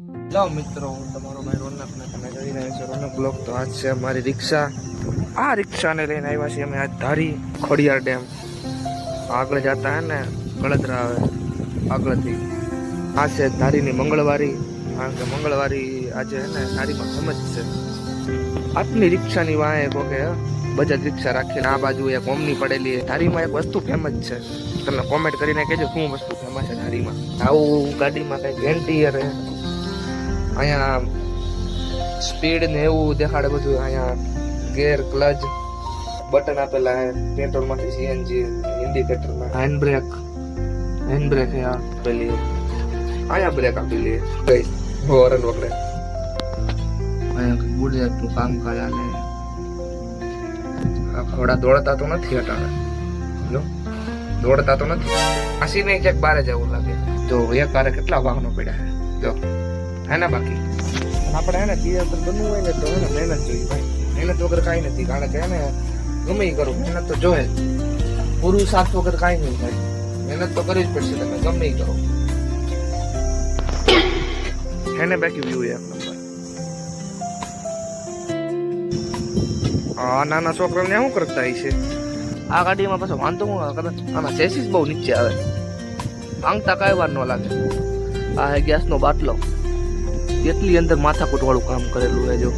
Hello મિત્રો, હું તમારો ભાઈ રોનક ને તમે જોઈ રહ્યા છો રોનક બ્લોગ. તો આજ છે અમારી રિક્ષા. આ રિક્ષાને લઈને આવ્યા છીએ અમે આજ ધારી ખોડિયાર ડેમ. આગળ જતા હે ને ગળતરા આવે આગળથી. આ છે ધારીની મંગળવારી, કારણ કે મંગળવારી આજે હે ને ધારીમાં ફેમસ છે. આટલી રિક્ષાની વાંહે કોકે બજાજ રિક્ષા રાખીને આ બાજુ એક ઓમની પડેલી. ધારીમાં એક વસ્તુ ફેમસ છે, તમે કોમેન્ટ કરીને કહેજો શું વસ્તુ ફેમસ છે ધારીમાં. આવું ગાડીમાં કંઈક એન્ટિયર હે, અહીંયા સ્પીડ ને એવું દેખાડે બધું. અહીંયા ગેર, ક્લચ, બટન આપેલા હે, પેટ્રોલ માંથી સીએનજી, ઇન્ડિકેટર માં હેન્ડ બ્રેક હે આપેલી. અહીંયા બ્રેક આપેલી ગઈ હોરન વગડે. અહીંયા બુલેટ નું કામ કર્યા ને ઘોડા દોડતા તો નથી હટાણે, જો દોડતા તો નથી. આસી નહીં ક્યાંક બારે જવું લાગે. જો એક કારે કેટલા વાહનો પડ્યા છે જો હે ને. બાકી આપણે હે ને થિયેટર બનવું હોય ને તો હે ને મહેનત જોઈએ ભાઈ. મહેનત વગર કાંઈ નથી, કારણ કે હે ને ગમે એ કરો મહેનત તો જોઈએ. પૂરું સાથ વગર કાંઈ નહીં થાય. મહેનત તો કરવી જ પડશે, તમે ગમે એ કરો હે ને. બાકી વ્યૂ એક નંબર. આ નાના છોકરાને શું કરતા છે આ ગાડીમાં? પાછો વાંધો કદાચ આના ચેસીસ બહુ નીચે આવે, માંગતા કાંઈ વાર ન લાગે. આ હે ગેસનો બાટલો, કેટલી અંદર માથાકૂટ વાળું કામ કરેલું છે જો.